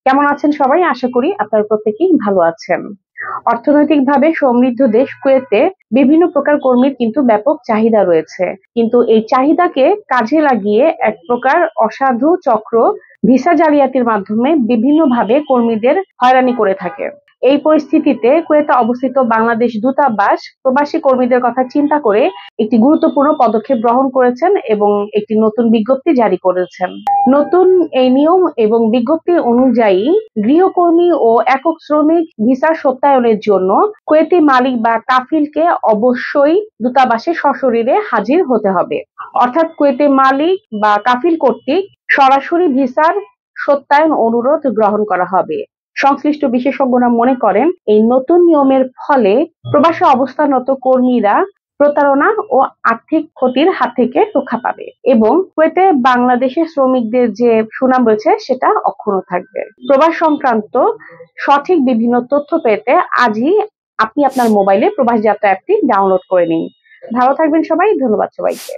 কেমন আছেন সবাই? আশা করি আপনারা প্রত্যেকেই ভালো আছেন। অর্থনৈতিকভাবে সমৃদ্ধ দেশ কুয়েতে বিভিন্ন প্রকার কর্মীর কিন্তু ব্যাপক চাহিদা রয়েছে। কিন্তু এই চাহিদাকে কাজে লাগিয়ে এক প্রকার অসাধু চক্র ভিসা জালিয়াতির মাধ্যমে বিভিন্নভাবে কর্মীদের হয়রানি করে থাকে। এই পরিস্থিতিতে কুয়েতে অবস্থিত বাংলাদেশ দূতাবাস প্রবাসী কর্মীদের কথা চিন্তা করে একটি গুরুত্বপূর্ণ পদক্ষেপ গ্রহণ করেছেন এবং একটি নতুন বিজ্ঞপ্তি জারি করেছেন। নতুন এই নিয়ম এবং বিজ্ঞপ্তি অনুযায়ী গৃহকর্মী ও একক শ্রমিক ভিসা সত্যায়নের জন্য কুয়েতি মালিক বা কাফিলকে অবশ্যই দূতাবাসে সশরীরে হাজির হতে হবে। অর্থাৎ কুয়েতি মালিক বা কাফিল কর্তৃক সরাসরি ভিসার সত্যায়ন অনুরোধ গ্রহণ করা হবে। সংশ্লিষ্ট বিশেষজ্ঞরা মনে করেন এই নতুন নিয়মের ফলে প্রবাসে অবস্থানরত কর্মীরা প্রতারণা ও আর্থিক ক্ষতির হাত থেকে রক্ষা পাবে এবং কুয়েতে বাংলাদেশের শ্রমিকদের যে সুনাম রয়েছে সেটা অক্ষুণ্ণ থাকবে। প্রবাস সংক্রান্ত সঠিক বিভিন্ন তথ্য পেতে আজই আপনি আপনার মোবাইলে প্রবাস যাত্রা অ্যাপটি ডাউনলোড করে নিন। ভালো থাকবেন সবাই। ধন্যবাদ সবাইকে।